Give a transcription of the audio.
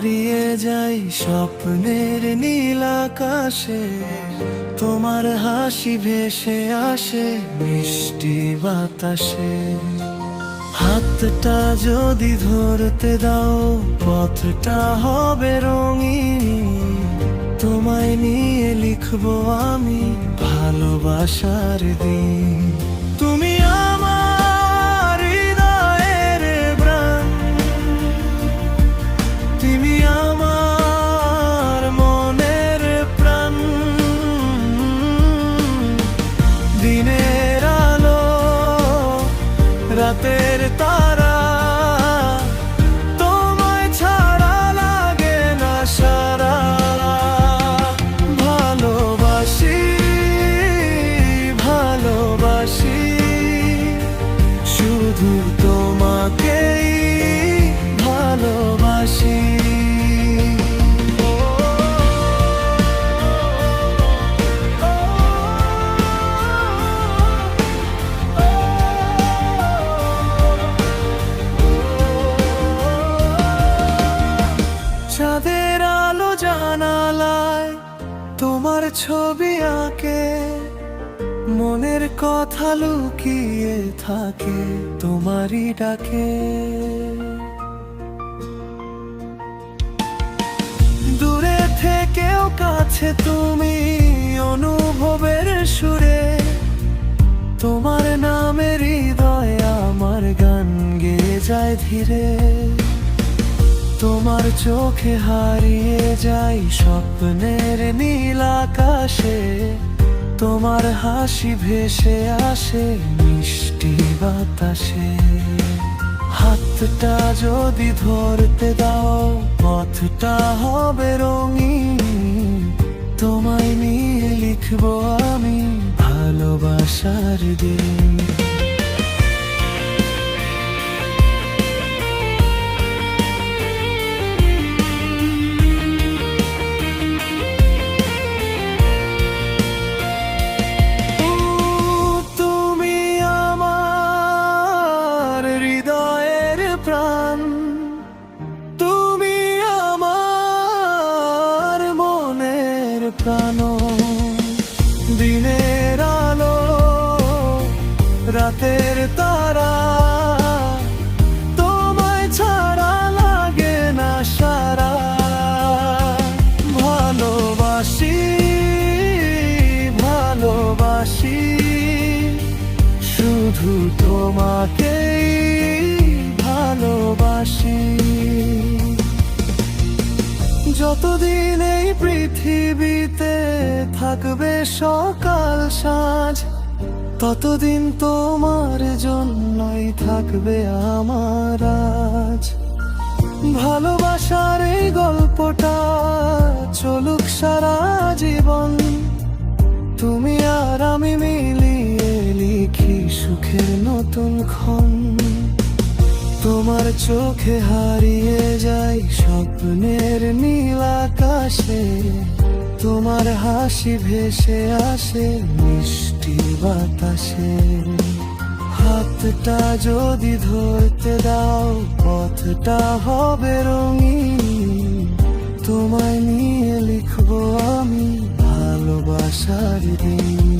হারিয়ে যাই স্বপ্নের নীল আকাশে, তোমার হাসি ভেসে আসে মিষ্টি বাতাসে। হাতটা যদি ধরতে দাও পথটা হবে রঙিন, তোমায় নিয়ে লিখবো আমি ভালোবাসার দিন। তুমি আমার হৃদয়ের প্রাণ, তুমি আমার মনের প্রাণ। দিনের আলো রাতের তারা, তোমায় ছাড়া লাগে না সারা। ভালোবাসি ভালোবাসি শুধু তোমাকেই ভালোবাসি। চাঁদের আলো জানালায় তোমার ছবি আঁকে, মনের কথা লুকিয়ে থাকে তোমারই ডাকে। দূরে থেকেও কাছে তুমি অনুভবের সুরে, তোমার নামে হৃদয়ে আমার গান গেয়ে যায় ধীরে। তোমার চোখে হারিয়ে যাই স্বপ্নের নীল আকাশে, তোমার হাসি ভেসে আসে মিষ্টি বাতাসে। হাতটা যদি ধরতে দাও পথটা হবে রঙিন, তোমায় নিয়ে লিখবো আমি ভালোবাসার দিন। তুমি আমার মনের প্রাণ, দিনের আলো রাতের তারা, তোমায় ছাড়া লাগে না সারা। ভালোবাসি ভালোবাসি শুধু তোমাকেই ভালোবাসি। যতদিন এই পৃথিবীতে থাকবে সকাল সাঁঝ, ততদিন তোমার জন্যই থাকবে আমার আজ। ভালোবাসার এই গল্পটা চলুক সারা জীবন, তুমি আর আমি মিলিয়ে লিখি সুখের নতুন ক্ষণ। তোমার চোখে হারিয়ে যাই স্বপ্নের নীল আকাশে, তোমার হাসি ভেসে আসে মিষ্টি বাতাসে। হাতটা যদি ধরতে দাও পথটা হবে রঙিন, তোমায় নিয়ে লিখবো আমি ভালোবাসার দিন।